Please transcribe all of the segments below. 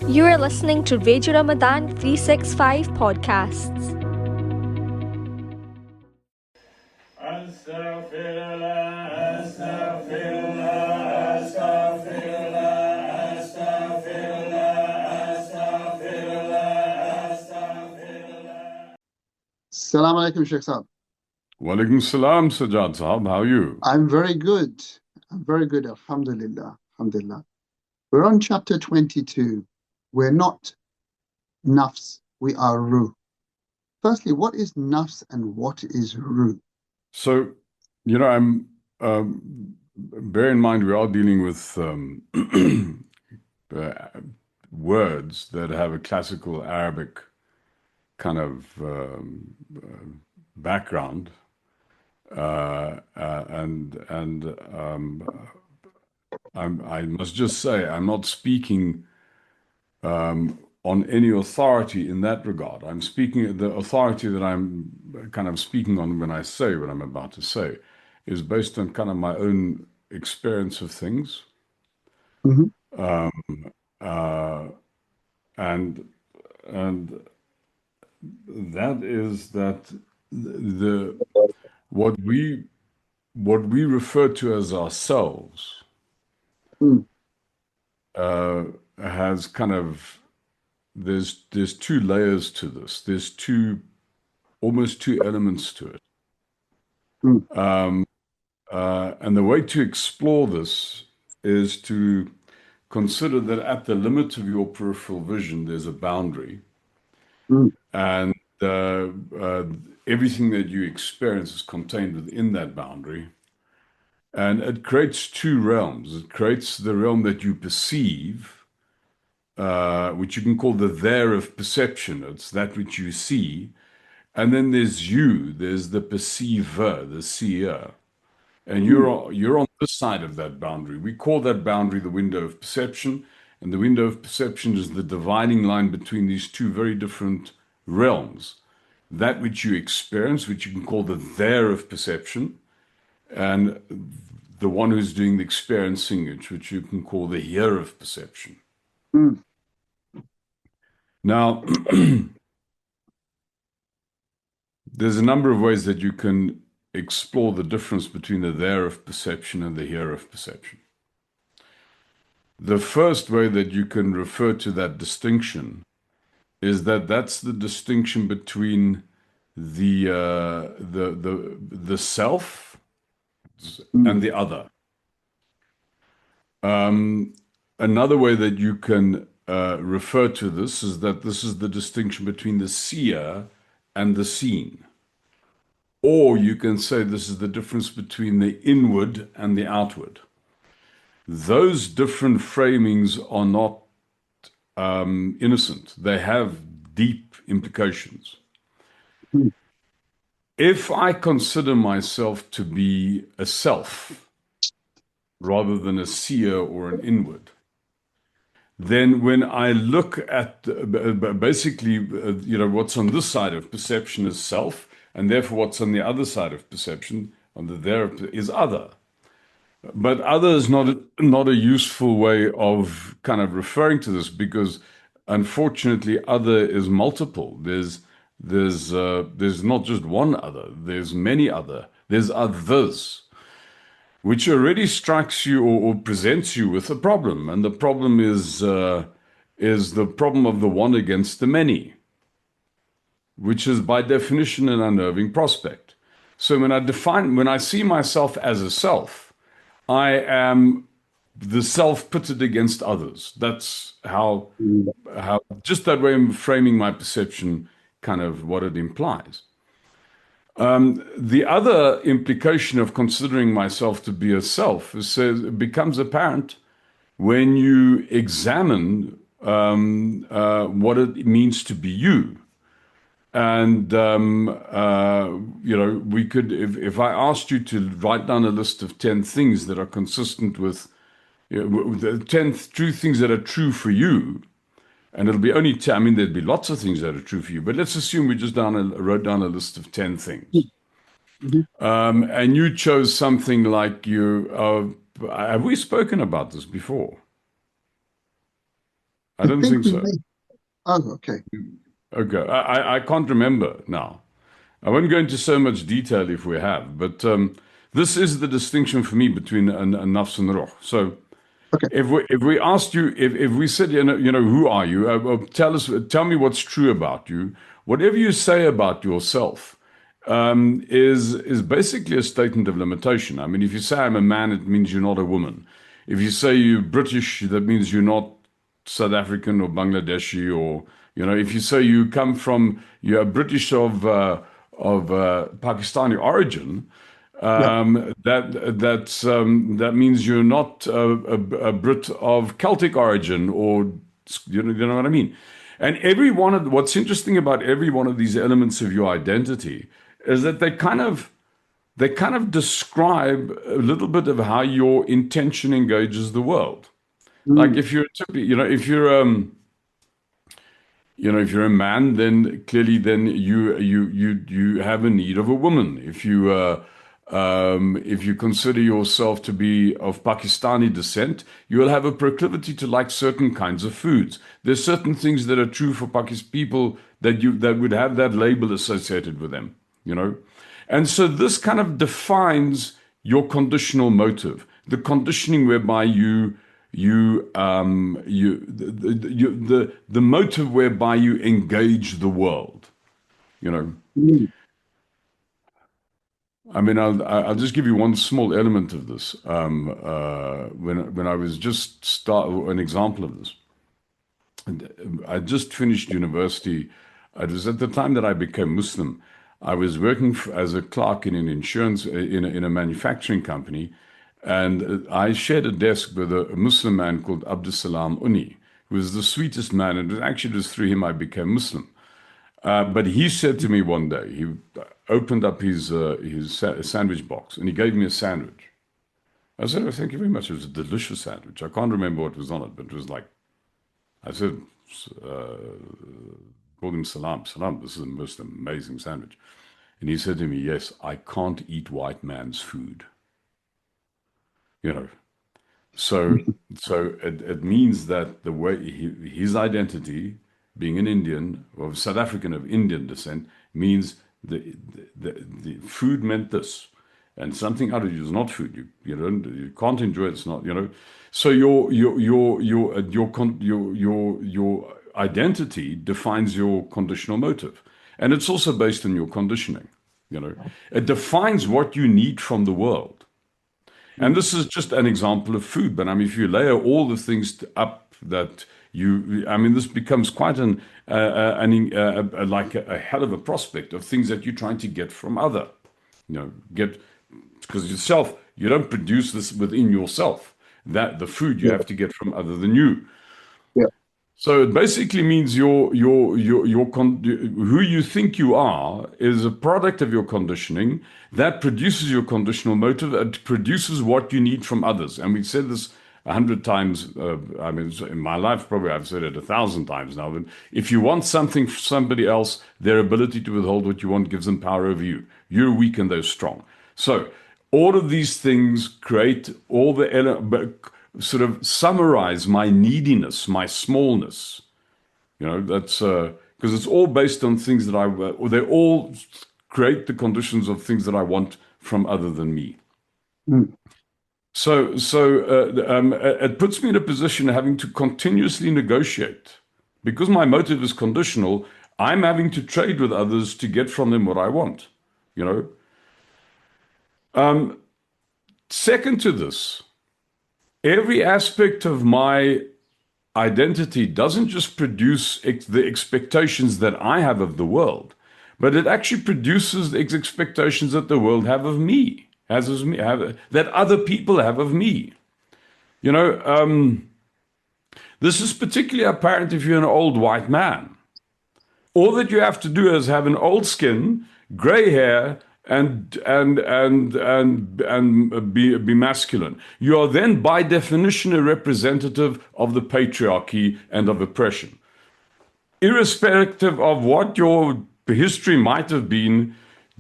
You are listening to Radio Ramadan 365 podcasts. Assalamu alaikum, Sheikh Saab. Walaikum salam, Sajjad Saab. How are you? I'm very good. I'm very good, alhamdulillah. Alhamdulillah. We're on chapter 22. We're not nafs, we are ruh. Firstly, what is nafs and what is ruh? So, I'm bear in mind we are dealing with words that have a classical Arabic kind of background, I must just say I'm not speaking on any authority in that regard. I'm speaking, the authority that I'm kind of speaking on when I say what I'm about to say is based on kind of my own experience of things. And that is that what we refer to as ourselves has kind of, there's two layers to this. There's almost two elements to it. And the way to explore this is to consider that at the limit of your peripheral vision, there's a boundary. And everything that you experience is contained within that boundary. And it creates two realms. It creates the realm that you perceive, which you can call the there of perception. It's that which you see. And then there's you, there's the perceiver, the seer. And you're on this side of that boundary. We call that boundary the window of perception. And the window of perception is the dividing line between these two very different realms. That which you experience, which you can call the there of perception, and the one who's doing the experiencing, which you can call the here of perception. Now, there's a number of ways that you can explore the difference between the there of perception and the here of perception. The first way that you can refer to that distinction is that that's the distinction between the self and the other. Another way that you can refer to this is that this is the distinction between the seer and the seen. Or you can say this is the difference between the inward and the outward. Those different framings are not innocent. They have deep implications. If I consider myself to be a self rather than a seer or an inward, then when I look at basically, what's on this side of perception is self, and therefore what's on the other side of perception, on the there, is other. But other is not a useful way of kind of referring to this, because unfortunately other is multiple. There's not just one other, there's many other. There's others, which already strikes you or presents you with a problem. And the problem is the problem of the one against the many, which is by definition an unnerving prospect. So when I see myself as a self, I am the self pitted against others. That's how just that way I'm framing my perception, kind of what it implies. The other implication of considering myself to be a self it becomes apparent when you examine what it means to be you. And, we could, if I asked you to write down a list of 10 things that are consistent with, the 10 true things that are true for you, and it'll be only 10, there'd be lots of things that are true for you, but let's assume we just wrote down a list of 10 things. And you chose something like have we spoken about this before? I don't think we so. may. Oh, okay. Okay, I can't remember now. I won't go into so much detail if we have, but this is the distinction for me between a nafs and ruh. So Okay. if we asked you, if we said, who are you? Tell me what's true about you. Whatever you say about yourself is basically a statement of limitation. I mean, if you say I'm a man, it means you're not a woman. If you say you're British, that means you're not South African or Bangladeshi, or if you say you're British of Pakistani origin, Yeah. that means you're not a Brit of Celtic origin, or you know what I mean. And what's interesting about every one of these elements of your identity is that they kind of describe a little bit of how your intention engages the world. Like Mm. if you're if you're a man, then clearly then you have a need of a woman. If you consider yourself to be of Pakistani descent, you will have a proclivity to like certain kinds of foods. There's certain things that are true for Pakistan people that would have that label associated with them, you know. And so this kind of defines your conditional motive, the conditioning whereby the motive whereby you engage the world, you know. Mm. I mean, I'll just give you one small element of this. When I was an example of this. I just finished university. It was at the time that I became Muslim. I was working as a clerk in an insurance in a manufacturing company, and I shared a desk with a Muslim man called Abdus Salam Uni, who was the sweetest man, and it actually was through him I became Muslim. But he said to me one day, he opened up his sandwich box and he gave me a sandwich. I said, "Oh, thank you very much. It was a delicious sandwich. I can't remember what was on it, but it was like," I said, uh, called him Salam. Salam, this is the most amazing sandwich. And he said to me, "Yes, I can't eat white man's food." You know, so it means that the way his identity, being an Indian or South African of Indian descent, means the food meant this, and something other is not food. You can't enjoy it. It's not, you know. So your identity defines your conditional motive, and it's also based on your conditioning. You know, it defines what you need from the world. And this is just an example of food, but I mean, if you layer all the things up that I mean, this becomes quite like a hell of a prospect of things that you're trying to get from other, because yourself, you don't produce this within yourself. That the food you Yeah. have to get from other than you. Yeah. So it basically means who you think you are is a product of your conditioning that produces your conditional motive. It produces what you need from others. And we've said this 100 times. I mean, in my life, probably I've said it 1,000 times now. But if you want something from somebody else, their ability to withhold what you want gives them power over you. You're weak and they're strong. So all of these things create all sort of summarize my neediness, my smallness. That's because it's all based on things that or they all create the conditions of things that I want from other than me. Mm. So it puts me in a position of having to continuously negotiate. Because my motive is conditional, I'm having to trade with others to get from them what I want. Second to this, every aspect of my identity doesn't just produce the expectations that I have of the world, but it actually produces the expectations that the world have of me, that other people have of me. This is particularly apparent if you're an old white man. All that you have to do is have an old skin, gray hair, and be masculine. You are then, by definition, a representative of the patriarchy and of oppression. Irrespective of what your history might have been,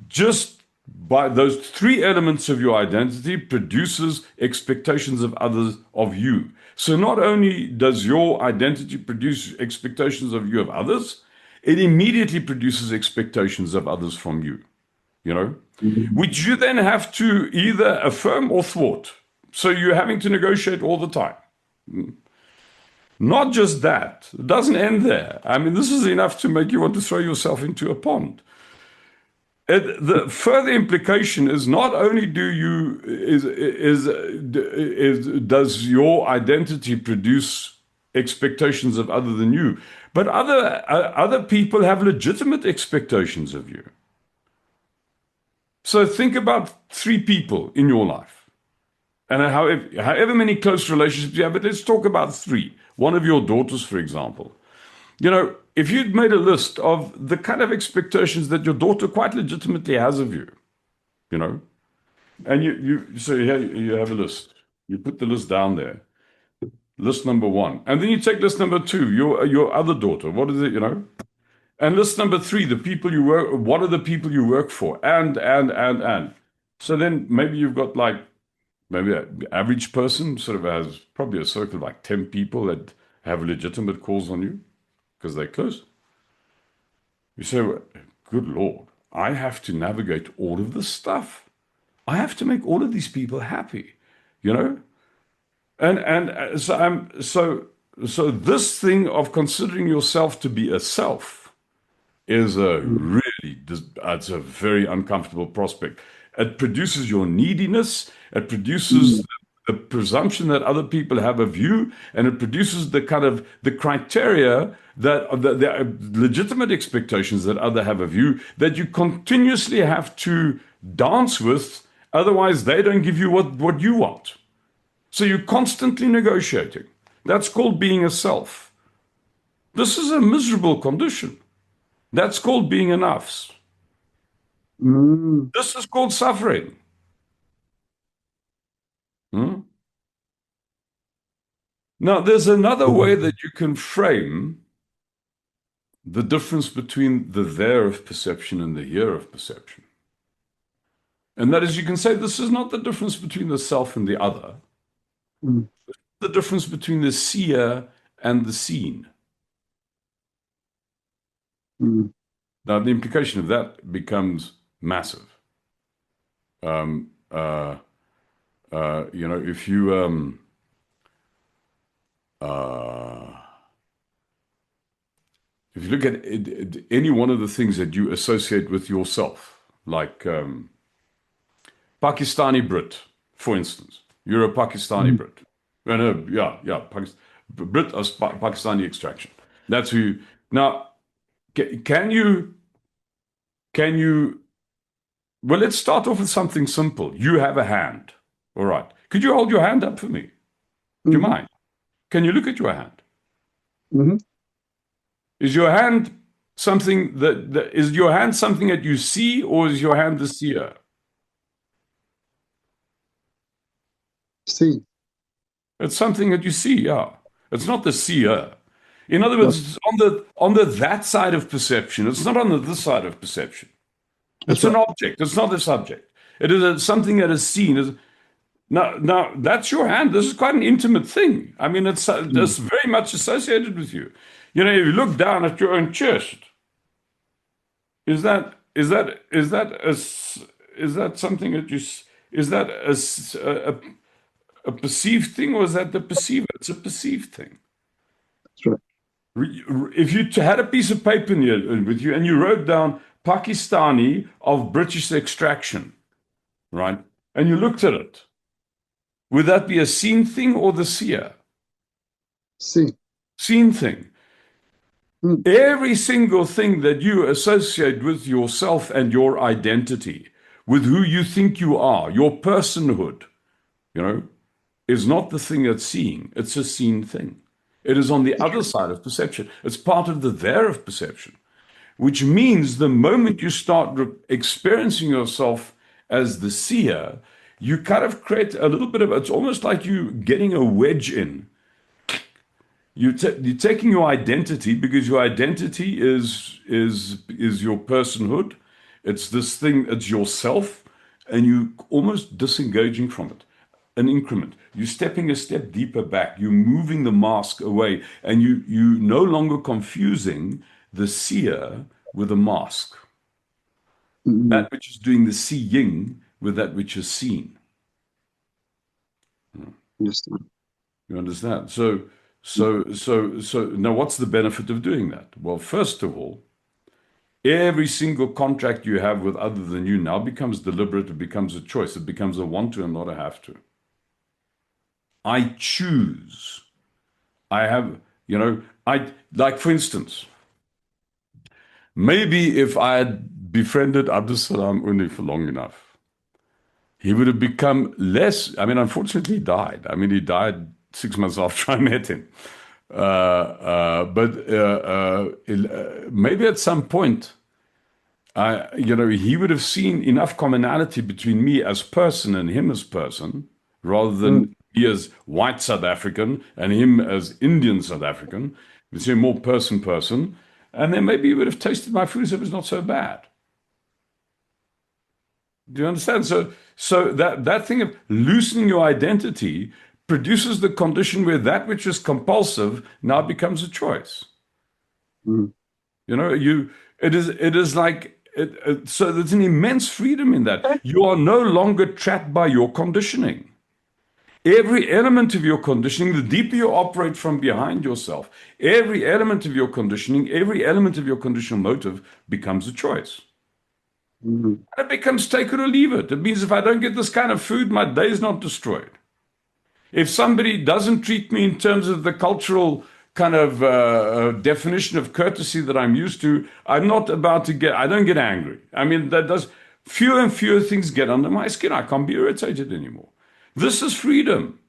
just by those three elements of your identity produces expectations of others of you. So not only does your identity produce expectations of you of others, it immediately produces expectations of others from you, you know, Mm. which you then have to either affirm or thwart. So you're having to negotiate all the time. Not just that, it doesn't end there. I mean, this is enough to make you want to throw yourself into a pond. The further implication is not only does your identity produce expectations of other than you, but other people have legitimate expectations of you. So think about three people in your life, and however many close relationships you have, but let's talk about three. One of your daughters, for example. You know, if you'd made a list of the kind of expectations that your daughter quite legitimately has of you, you know, and so you have a list. You put the list down there, list number one, and then you take list number two, your other daughter. What is it, you know? And list number three, the people you work. What are the people you work for? And. So then maybe you've got like maybe an average person sort of has probably a circle of like 10 people that have legitimate calls on you because they're close. You say, well, good Lord, I have to navigate all of this stuff. I have to make all of these people happy, you know? And so this thing of considering yourself to be a self is it's a very uncomfortable prospect. It produces your neediness, it produces the presumption that other people have of you, and it produces the kind of the criteria that the legitimate expectations that other have of you that you continuously have to dance with, otherwise they don't give you what you want. So you're constantly negotiating. That's called being a self. This is a miserable condition. That's called being an nafs. Mm. This is called suffering. Hmm? Now, there's another way that you can frame the difference between the there of perception and the here of perception. And that is, you can say this is not the difference between the self and the other, Mm. the difference between the seer and the seen. Mm. Now, the implication of that becomes massive. Um, uh, you know, if you if you look at any one of the things that you associate with yourself, like Pakistani Brit, for instance, you're a Pakistani Mm. Brit. No, yeah, Brit of Pakistani extraction. That's who. Now, can you? Can you? Well, let's start off with something simple. You have a hand. All right. Could you hold your hand up for me? Do you Mhm. mind? Can you look at your hand? Mhm. Is your hand something is your hand something that you see, or is your hand the seer? See. It's something that you see, yeah. It's not the seer. In other Right. words, it's on the that side of perception. It's not on the this side of perception. That's It's an right. object. It's not a subject. It is something that is seen. Now that's your hand. This is quite an intimate thing. I mean, Mm. it's very much associated with you. You know, if you look down at your own chest, is that something that is that a perceived thing, or is that the perceiver? It's a perceived thing. That's right. If you had a piece of paper with you and you wrote down Pakistani of British extraction, right, and you looked at it, would that be a seen thing or the seer? See. Seen thing. Mm. Every single thing that you associate with yourself and your identity, with who you think you are, your personhood, you know, is not the thing that's seeing. It's a seen thing. It is on the other side of perception. It's part of the there of perception, which means the moment you start experiencing yourself as the seer, you kind of create a little bit of, it's almost like you getting a wedge in. You're taking your identity, because your identity is your personhood, It's this thing, it's yourself, and you almost disengaging from it. An increment. You're stepping a step deeper back. You're moving the mask away, and you no longer confusing the seer with the mask. Mm-hmm. That which is doing the seeing with that which is seen. Understand. You understand? So now what's the benefit of doing that? Well, first of all, every single contract you have with other than you now becomes deliberate. It becomes a choice. It becomes a want to and not a have to. I choose. I have, like, for instance, maybe if I had befriended Abdus Salam only for long enough, he would have become less. I mean, unfortunately, he died. I mean, he died 6 months after I met him. But maybe at some point, he would have seen enough commonality between me as person and him as person, rather Mm. than me as white South African and him as Indian South African. We see more person, and then maybe he would have tasted my food, so it was not so bad. Do you understand? So that thing of loosening your identity produces the condition where that which is compulsive now becomes a choice. Mm. It is like so there's an immense freedom in that. You are no longer trapped by your conditioning. Every element of your conditioning, the deeper you operate from behind yourself, every element of your conditioning, every element of your conditional motive becomes a choice. Mm. And it becomes take it or leave it. It means if I don't get this kind of food, my day is not destroyed. If somebody doesn't treat me in terms of the cultural kind of definition of courtesy that I'm used to, I don't get angry. I mean, fewer and fewer things get under my skin. I can't be irritated anymore. This is freedom,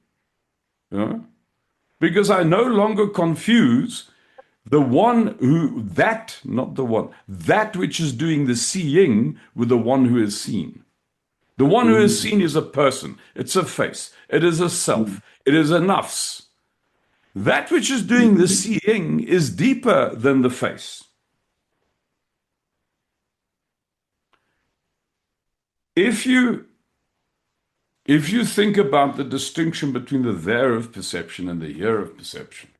because I no longer confuse that which is doing the seeing with the one who is seen. The one who is Mm. seen is a person. It's a face. It is a Mm. self. It is a nafs. That which is doing the seeing is deeper than the face. If you think about the distinction between the there of perception and the here of perception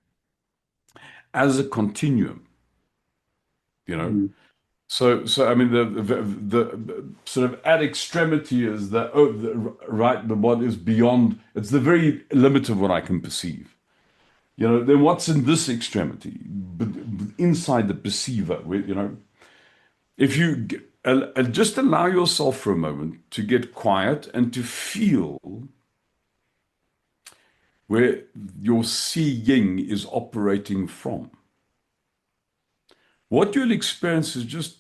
as a continuum, you know, Mm. so I mean the sort of at extremity is the what is beyond. It's the very limit of what I can perceive. Then what's in this extremity, inside the perceiver? If you just allow yourself for a moment to get quiet and to feel where your seeing is operating from, what you'll experience is just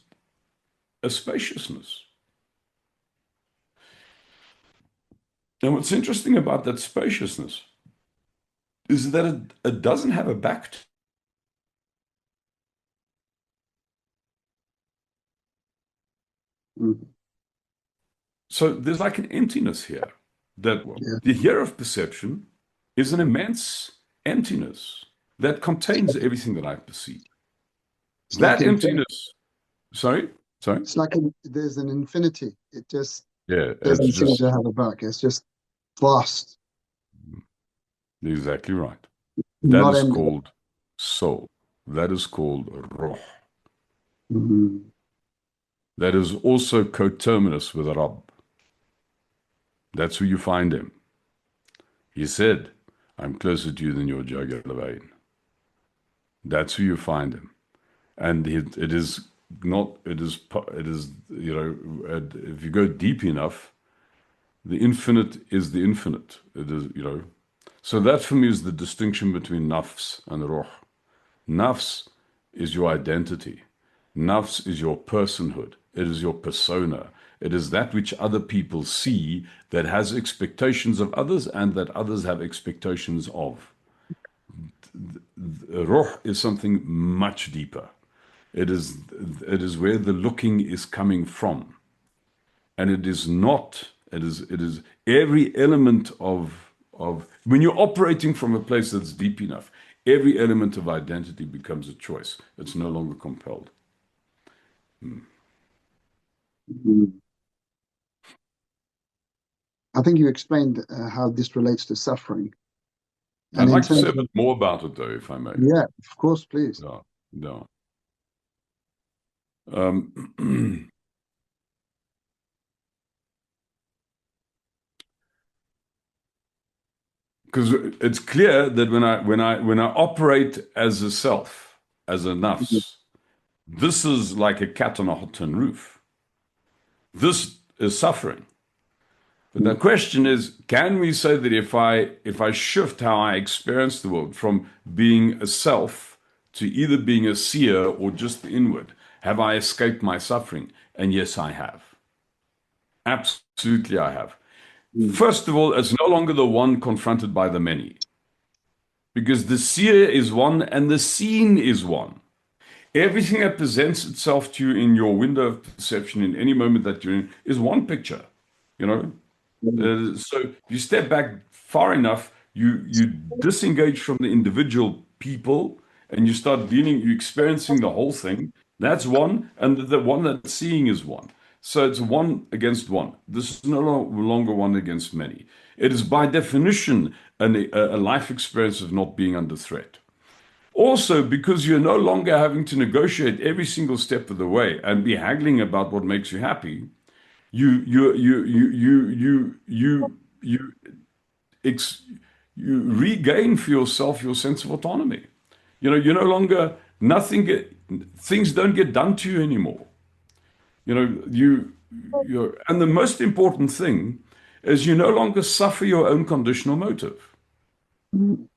a spaciousness. And what's interesting about that spaciousness is that it doesn't have a back. Mm. So there's like an emptiness here. That Yeah. the here of perception is an immense emptiness that contains everything that I perceive. It's like That infinity. emptiness, sorry? It's like there's an infinity. It just Yeah, it's doesn't seem just to have a back. It's just vast, exactly right. That not is empty. called soul. That is called roh. Mm. That is also coterminous with Rab. That's where you find him. He said, I'm closer to you than your Jagar Levain. That's where you find him. And it is not, it is, if you go deep enough, the infinite is the infinite. It is. So that for me is the distinction between nafs and roh. Nafs is your identity. Nafs is your personhood. It is your persona. It is that which other people see that has expectations of others and that others have expectations of. Roh is something much deeper. It is where the looking is coming from. And it is not, it is every element of when you're operating from a place that's deep enough, every element of identity becomes a choice. It's no longer compelled. Mm. I think you explained how this relates to suffering. I'd And in like to say terms, a bit more about it, though, if I may. yeah, of course, please. Yeah, yeah. Because it's clear that when I operate as a self, as a Mhm. nafs, this is like a cat on a hot tin roof. This is suffering. But the question is, can we say that if I shift how I experience the world from being a self to either being a seer or just the inward, have I escaped my suffering? And yes, I have. Absolutely, I have. Mm. First of all, it's no longer the one confronted by the many, because the seer is one and the seen is one. Everything that presents itself to you in your window of perception in any moment that you're in is one picture, you know? Mm. So you step back far enough, you disengage from the individual people, and you start you're experiencing the whole thing. That's one, and the one that's seeing is one. So it's one against one. This is no longer one against many. It is by definition a life experience of not being under threat. Also, because you're no longer having to negotiate every single step of the way and be haggling about what makes you happy, you you you you you you you you ex, you regain for yourself your sense of autonomy. You're no longer things don't get done to you anymore. And the most important thing is you no longer suffer your own conditional motive. Mm.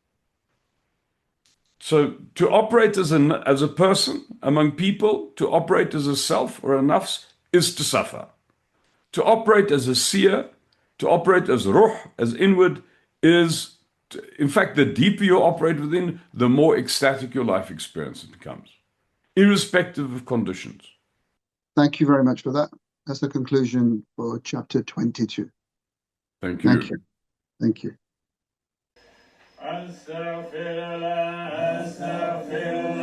So to operate as a person among people, to operate as a self or a nafs is to suffer. To operate as a seer, to operate as ruh, as inward, is, in fact, the deeper you operate within, the more ecstatic your life experience becomes, irrespective of conditions. Thank you very much for that. That's the conclusion for chapter 22. Thank Thank you. you. Thank you. أستغفر الله أستغفر